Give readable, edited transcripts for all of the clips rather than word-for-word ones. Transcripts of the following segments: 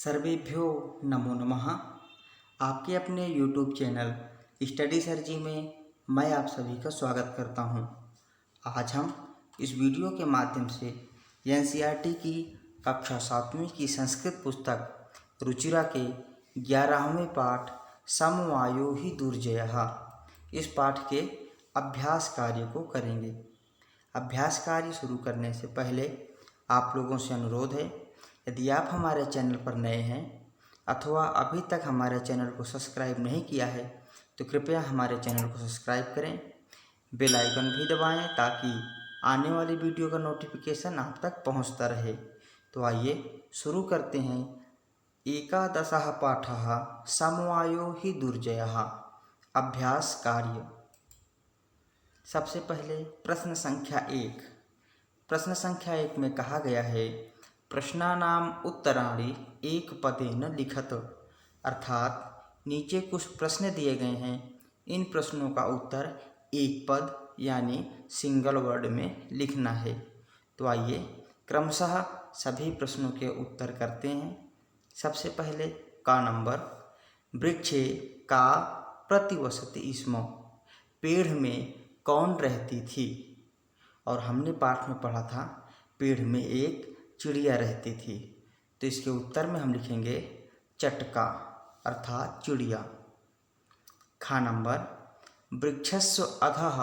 सर्वेभ्यो नमो नमः। आपके अपने YouTube चैनल स्टडी सर जी में मैं आप सभी का स्वागत करता हूं। आज हम इस वीडियो के माध्यम से NCERT की कक्षा 7वीं की संस्कृत पुस्तक रुचिरा के 11वें पाठ समवायो ही दुर्जयः इस पाठ के अभ्यास कार्य को करेंगे। अभ्यास कार्य शुरू करने से पहले आप लोगों से अनुरोध है, यदि आप हमारे चैनल पर नए हैं अथवा अभी तक हमारे चैनल को सब्सक्राइब नहीं किया है तो कृपया हमारे चैनल को सब्सक्राइब करें, बेल आइकन भी दबाएं ताकि आने वाली वीडियो का नोटिफिकेशन आप तक पहुंचता रहे। तो आइए शुरू करते हैं। एकादशः पाठः समवायो हि दुर्जयः अभ्यास कार्य। सबसे पहले प्रश्न संख्या 1। प्रश्न संख्या 1 में कहा गया है प्रश्नानाम उत्तराणि एक पदेन लिखत, अर्थात नीचे कुछ प्रश्न दिए गए हैं, इन प्रश्नों का उत्तर एक पद यानी सिंगल वर्ड में लिखना है। तो आइए क्रमशः सभी प्रश्नों के उत्तर करते हैं। सबसे पहले का नंबर, वृक्षे का प्रतिवसति स्म, पेड़ में कौन रहती थी। और हमने पाठ में पढ़ा था पेड़ में एक चिड़िया रहती थी, तो इसके उत्तर में हम लिखेंगे चटका अर्थात चिड़िया। खा नंबर, वृक्षस्य अधः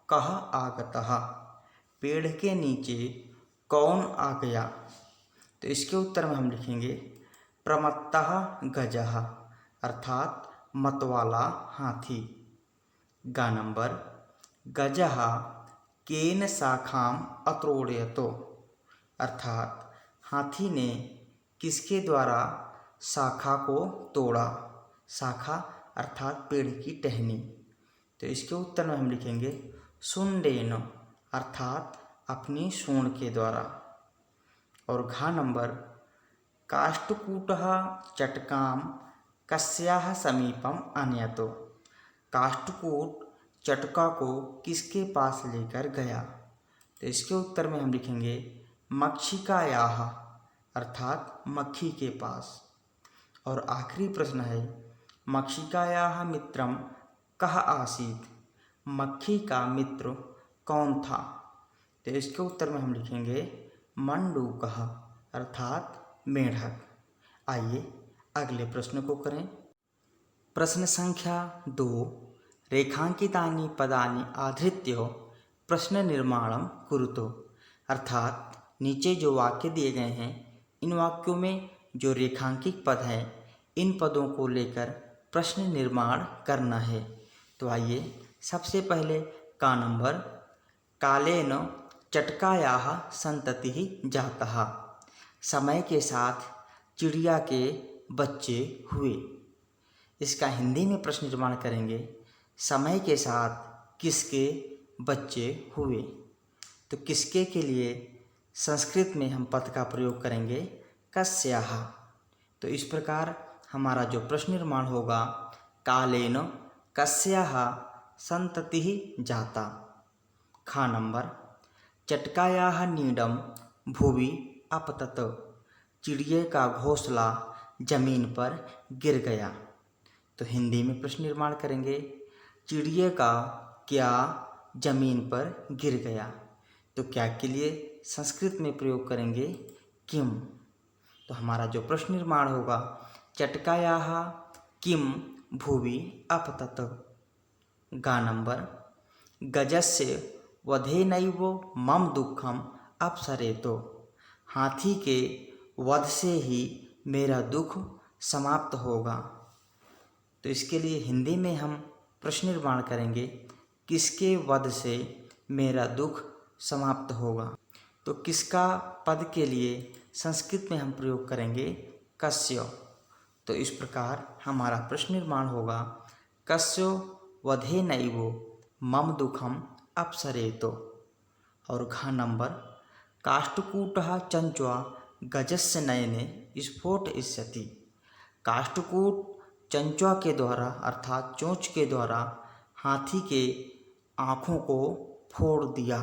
कः आगतः, पेड़ के नीचे कौन आ गया। तो इसके उत्तर में हम लिखेंगे प्रमत्तः गजः अर्थात मतवाला हाथी। गा नंबर, गजः केन शाखाम अत्रोड़यतो, अर्थात हाथी ने किसके द्वारा शाखा को तोड़ा। शाखा अर्थात पेड़ की टहनी। तो इसके उत्तर में हम लिखेंगे शुंडेन अर्थात अपनी सूंड के द्वारा। और घा नंबर, काष्ठकूटः चटकाम कस्याः समीपम आनयतो, काष्ठकूट चटका को किसके पास लेकर गया। तो इसके उत्तर में हम लिखेंगे मक्षिकायाः अर्थात मक्खी के पास। और आखिरी प्रश्न है मक्षिकायाः मित्रम कः आसीत्, मक्खी का मित्र कौन था। तो इसके उत्तर में हम लिखेंगे मंडूकः अर्थात मेढक। आइए अगले प्रश्न को करें। प्रश्न संख्या 2, रेखांकितानि पदानि आधृत्य प्रश्न निर्माणम कुरुतो, अर्थात नीचे जो वाक्य दिए गए हैं इन वाक्यों में जो रेखांकित पद हैं इन पदों को लेकर प्रश्न निर्माण करना है। तो आइए सबसे पहले का नंबर, कालेन चटकायाः संततिः जातः, समय के साथ चिड़िया के बच्चे हुए। इसका हिंदी में प्रश्न निर्माण करेंगे समय के साथ किसके बच्चे हुए। तो किसके के लिए संस्कृत में हम पद का प्रयोग करेंगे कस्याः। तो इस प्रकार हमारा जो प्रश्न निर्माण होगा कालेन कस्याः संततिः जाता। खा नंबर, चटकायाः नीडम भुवि अपतत, चिड़िए का घोंसला जमीन पर गिर गया। तो हिंदी में प्रश्न निर्माण करेंगे चिड़िए का क्या जमीन पर गिर गया। तो क्या के लिए संस्कृत में प्रयोग करेंगे किम। तो हमारा जो प्रश्न निर्माण होगा चटकायाः किम भुवि अपतत। गा नंबर, गजस्य वधेनैव मम दुःखम अपसरेतो, हाथी के वध से ही मेरा दुख समाप्त होगा। तो इसके लिए हिंदी में हम प्रश्न निर्माण करेंगे किसके वध से मेरा दुख समाप्त होगा। तो किसका पद के लिए संस्कृत में हम प्रयोग करेंगे कस्य। तो इस प्रकार हमारा प्रश्न निर्माण होगा कस्य वधेनैव मम दुःखम अपसरेतो। और घ नंबर, काष्ठकूटः चंच्वा गजस्य नयने स्फोटयिष्यति, काष्ठकूट चंचुआ के द्वारा अर्थात चोंच के द्वारा हाथी के आँखों को फोड़ दिया।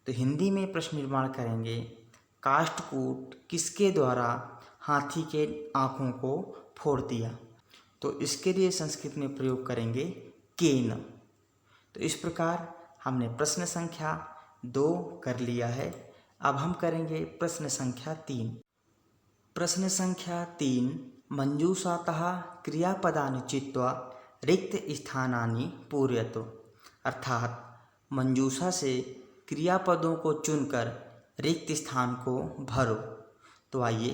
तो हिंदी में प्रश्न निर्माण करेंगे काष्ठकूट किसके द्वारा हाथी के आँखों को फोड़ दिया। तो इसके लिए संस्कृत में प्रयोग करेंगे केन। तो इस प्रकार हमने प्रश्न संख्या 2 कर लिया है। अब हम करेंगे प्रश्न संख्या 3। प्रश्न संख्या 3, मंजूषातः क्रियापदानि चित्वा रिक्त स्थानानि पूरयतु। अर्थात मंजूषा से क्रियापदों को चुनकर रिक्त स्थान को भरो। तो आइए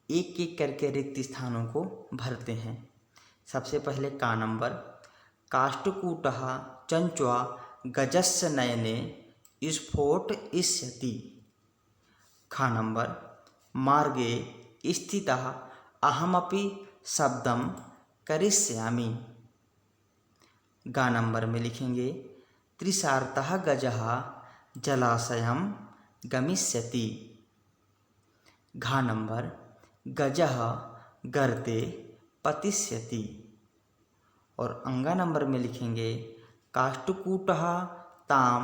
एक एक करके रिक्त स्थानों को भरते हैं। सबसे पहले का नंबर, काष्ठकूटः चंच्वा गजस्य नयने स्फोटयिष्यति। खा नंबर, मार्गे स्थितः अहमपि शब्दं करिष्यामि। गा नंबर में लिखेंगे त्रिशार्तः गजः जलाशयं गमिष्यति। घा नंबर, गजः गर्ते पतिष्यति। और अंगा नंबर में लिखेंगे काष्ठकूटः तां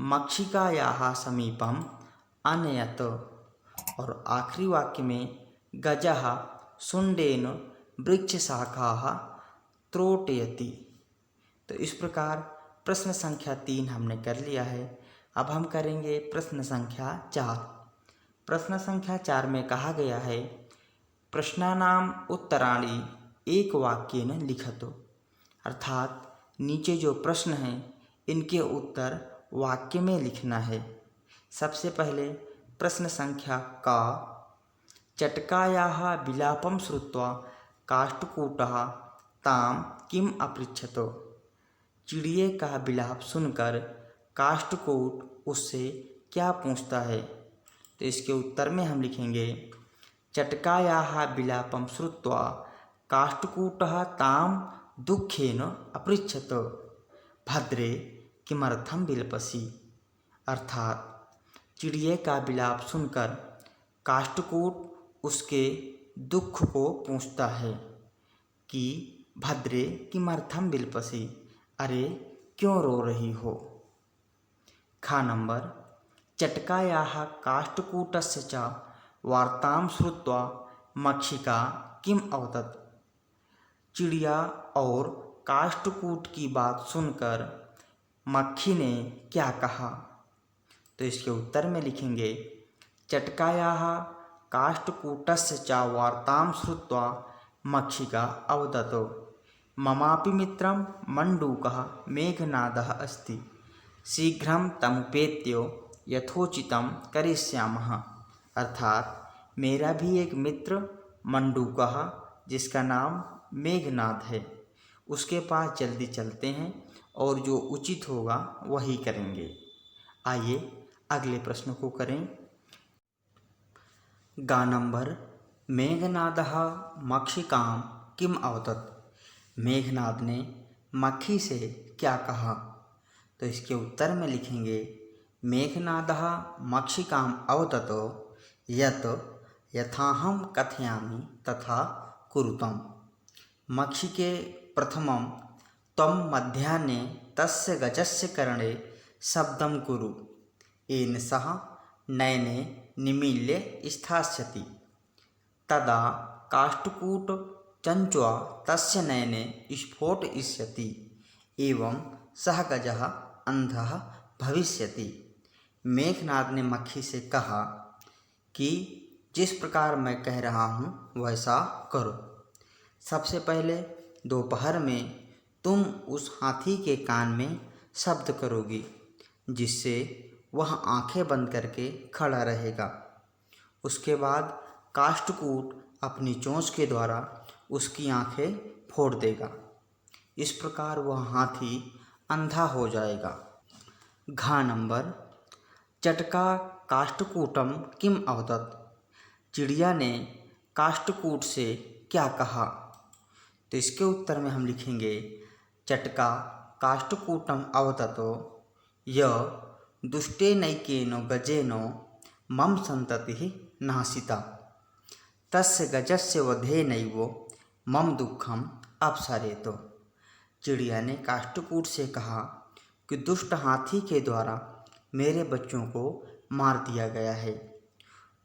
मक्षिकायाः समीपम अनयत। और आखिरी वाक्य में गजः शुंडेन वृक्षशाखाः त्रोटयति। तो इस प्रकार प्रश्न संख्या 3 हमने कर लिया है। अब हम करेंगे प्रश्न संख्या 4। प्रश्न संख्या 4 में कहा गया है प्रश्नानाम उत्तराणि एक वाक्येन लिखतु। अर्थात नीचे जो प्रश्न हैं इनके उत्तर वाक्य में लिखना है। सबसे पहले प्रश्न संख्या का, चटकायाः विलापं श्रुत्वा काष्ठकूटः तां किम अपृच्छत। चिड़िए का विलाप सुनकर काष्ठकूट उससे क्या पूछता है। तो इसके उत्तर में हम लिखेंगे चटकायाः विलापं श्रुत्वा काष्ठकूटः तां दुःखेन अपृच्छत भद्रे किमर्थं विलपसि। अर्थात चिड़िए का विलाप सुनकर काष्ठकूट उसके दुख को पूछता है कि भद्रे किमर्थं विलपसि, अरे क्यों रो रही हो। खा नंबर, चटकायाः काष्ठकूटस्य च वार्तां श्रुत्वा मक्षिका किम अवदत्। चिड़िया और काष्ठकूट की बात सुनकर मक्खी ने क्या कहा। तो इसके उत्तर में लिखेंगे चटकायाः काष्ठकूटस्य च वार्तां श्रुत्वा मक्षिका अवदत् ममापि मित्रं मण्डूकः मेघनादः अस्ति, शीघ्रं तमुपेत्य यथोचितं करिष्यामः। अर्थात मेरा भी एक मित्र मंडूकः जिसका नाम मेघनाद है, उसके पास जल्दी चलते हैं और जो उचित होगा वही करेंगे। आइए अगले प्रश्न को करें। गा नंबर, मेघनादः मक्षिकां किम अवदत्। मेघनाद ने मक्खी से क्या कहा। तो इसके उत्तर में लिखेंगे मेघनादः मक्षिकां अवदत् यत् यथाहं कथयामि तथा कुरुतम्। मक्षी के प्रथमं त्वं मध्याह्ने तस्य गजस्य कर्णे शब्दं कुरु, येन सः नयने निमील्य स्थास्यति। तदा काष्ठकूट चंच्वा तस्य नयने स्फोटयिष्यति एवं सः गजः अंधः भविष्यति। मेघनाद ने मक्खी से कहा कि जिस प्रकार मैं कह रहा हूँ वैसा करो। सबसे पहले दोपहर में तुम उस हाथी के कान में शब्द करोगी जिससे वह आंखें बंद करके खड़ा रहेगा। उसके बाद काष्ठकूट अपनी चोंच के द्वारा उसकी आंखें फोड़ देगा। इस प्रकार वह हाथी अंधा हो जाएगा। घा नंबर, चटका काष्ठकूटम किम अवदत्। चिड़िया ने काष्ठकूट से क्या कहा। तो इसके उत्तर में हम लिखेंगे चटका काष्ठकूटम अवदत् य दुष्टेनैकेन गजेन मम संततिः नाशिता, तस्य गजस्य वधेनैव मम दुःखम अपसरेत। चिड़िया ने काष्ठकूट से कहा कि दुष्ट हाथी के द्वारा मेरे बच्चों को मार दिया गया है।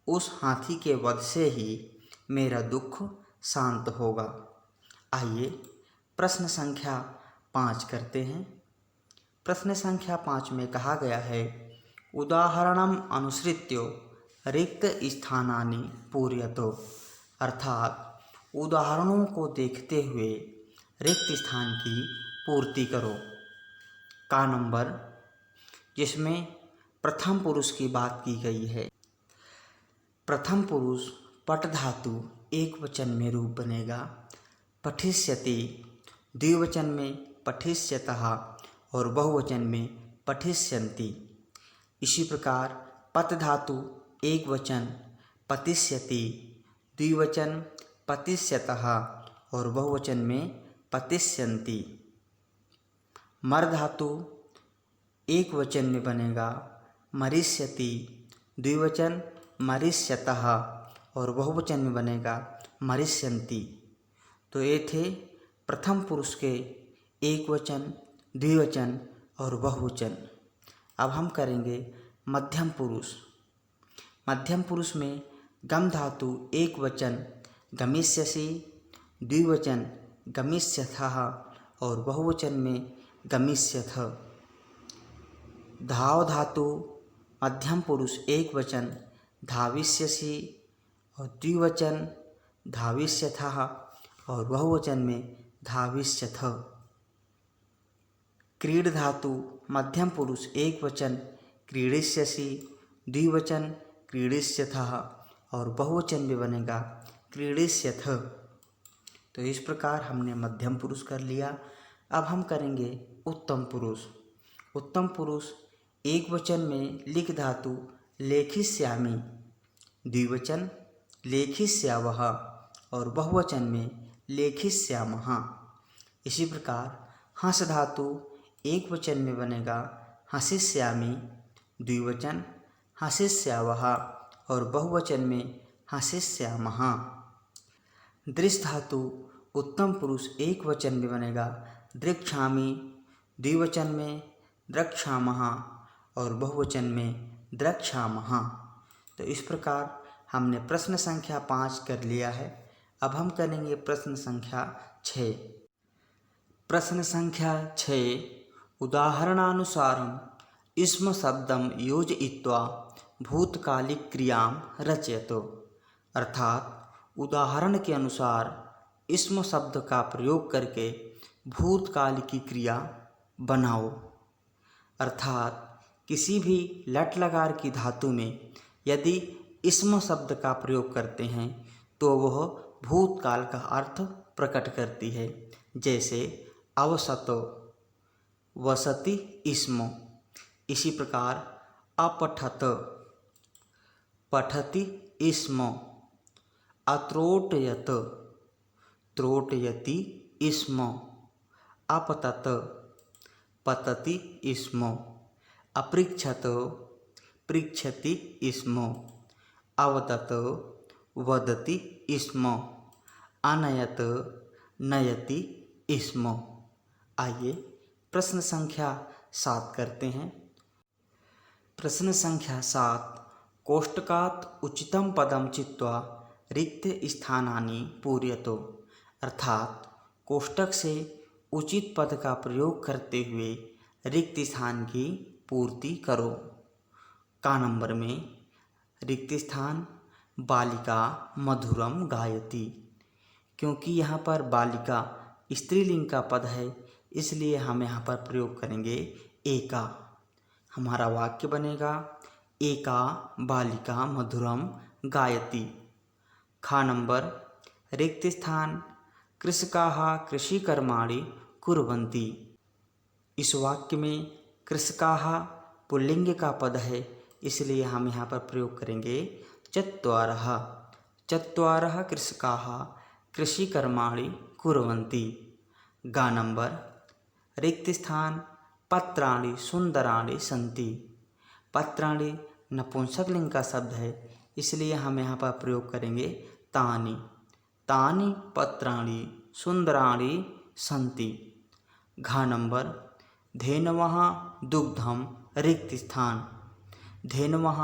उस हाथी के वध से ही मेरा दुख शांत होगा। आइए प्रश्न संख्या 5 करते हैं। प्रश्न संख्या 5 में कहा गया है, उदाहरणम अनुसृत्य रिक्त स्थानानि पूरयतो, अर्थात उदाहरणों को देखते हुए रिक्त स्थान की पूर्ति करो। का नंबर, जिसमें प्रथम पुरुष की बात की गई है। प्रथम पुरुष पट धातु एक वचन में रूप बनेगा पठिष्यति, द्विवचन में पठिष्यतः और बहुवचन में पठिष्यन्ति। इसी प्रकार पत धातु एक वचन पतिष्यति, द्विवचन पतिष्यतः और बहुवचन में पतिष्यन्ति। मर धातु एक वचन में बनेगा मरिष्यति, द्विवचन मरिष्यतः और बहुवचन में बनेगा मरिष्यन्ति। तो ये थे प्रथम पुरुष के एक वचन, द्विवचन और बहुवचन। अब हम करेंगे मध्यम पुरुष। मध्यम पुरुष में गम धातु एक वचन गमिष्यसि, द्विवचन गमिष्यथः और बहुवचन में गमिष्यथ। धाव धातु मध्यम पुरुष एक वचन धाविष्यसि और द्विवचन धाविष्यथः और बहुवचन में धाविष्यथ। क्रीड धातु मध्यम पुरुष एक वचन क्रीडिष्यसि, द्विवचन क्रीडिष्यथः और बहुवचन में बनेगा क्रीडिष्यथ। तो इस प्रकार हमने मध्यम पुरुष कर लिया। अब हम करेंगे उत्तम पुरुष। उत्तम पुरुष एक वचन में लिख धातु लेखिष्यामि, द्विवचन लेखिष्यावः और बहुवचन में लेखिष्यामः। इसी प्रकार हंस धातु एक वचन में बनेगा हंसिष्यामि, द्विवचन हंसिष्यावः और बहुवचन में हंसिष्यामः। दृश्य धातु उत्तम पुरुष एक वचन में बनेगा दृक्षामि, द्विवचन में द्रक्ष्यामः और बहुवचन में द्रक्ष्यामः। तो इस प्रकार हमने प्रश्न संख्या 5 कर लिया है। अब हम करेंगे प्रश्न संख्या 6। प्रश्न संख्या 6, उदाहरणानुसारम इस्म शब्दम योजयित्वा भूतकालिक क्रियां रचयतु, अर्थात उदाहरण के अनुसार इस्म शब्द का प्रयोग करके भूतकाल की क्रिया बनाओ। अर्थात किसी भी लट लकार की धातु में यदि इस्म शब्द का प्रयोग करते हैं तो वह भूतकाल का अर्थ प्रकट करती है। जैसे अवसतो वसति इस्म। इसी प्रकार अपठत पठति इस्म, अत्रोटयत त्रोटयति इस्म, अपतत पतति इस्म, अपृच्छत पृच्छति इस्म, अवदत वदति इस्म, अनयत नयति इस्म। आइए प्रश्न संख्या 7 करते हैं। प्रश्न संख्या 7, कोष्टकात् उचितं पदं चित्वा रिक्त स्थानानि पूरयतु, अर्थात कोष्टक से उचित पद का प्रयोग करते हुए रिक्त स्थान की पूर्ति करो। का नंबर में रिक्त स्थान बालिका मधुरम गायति। क्योंकि यहाँ पर बालिका स्त्रीलिंग का पद है इसलिए हम यहाँ पर प्रयोग करेंगे एका। हमारा वाक्य बनेगा एका बालिका मधुरम गायति। खा नंबर, रिक्त स्थान कृषकाः कृषिकर्माणि कुर्वन्ति। इस वाक्य में कृषकाः पुल्लिंग का पद है इसलिए हम यहाँ पर प्रयोग करेंगे चत्वारः। चत्वारः कृषकाः कृषिकर्माणि कुर्वन्ति। गा नंबर, रिक्त स्थान पत्राणि सुंदराणि सन्ति। पत्राणि नपुंसकलिंग का शब्द है इसलिए हम यहाँ पर प्रयोग करेंगे तानि। तानि पत्राणि सुंदराणि सन्ति। घा नंबर, धेनवः दुग्धम रिक्त स्थान। धेनवः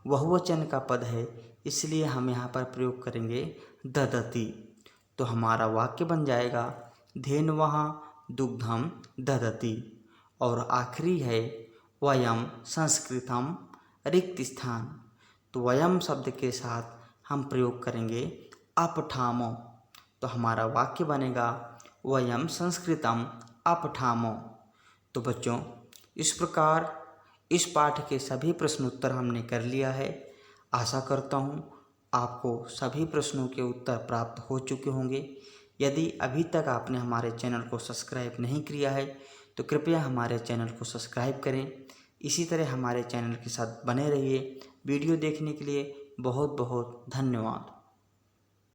बहुवचन का पद है इसलिए हम यहाँ पर प्रयोग करेंगे ददति। तो हमारा वाक्य बन जाएगा धेन्वः दुग्धम ददति। और आखिरी है वयम संस्कृतम रिक्त स्थान। तो वयम शब्द के साथ हम प्रयोग करेंगे अपठामो। तो हमारा वाक्य बनेगा वयम संस्कृतम अपठामो। तो बच्चों, इस प्रकार इस पाठ के सभी प्रश्न उत्तर हमने कर लिया है। आशा करता हूँ आपको सभी प्रश्नों के उत्तर प्राप्त हो चुके होंगे। यदि अभी तक आपने हमारे चैनल को सब्सक्राइब नहीं किया है तो कृपया हमारे चैनल को सब्सक्राइब करें। इसी तरह हमारे चैनल के साथ बने रहिए। वीडियो देखने के लिए बहुत बहुत धन्यवाद।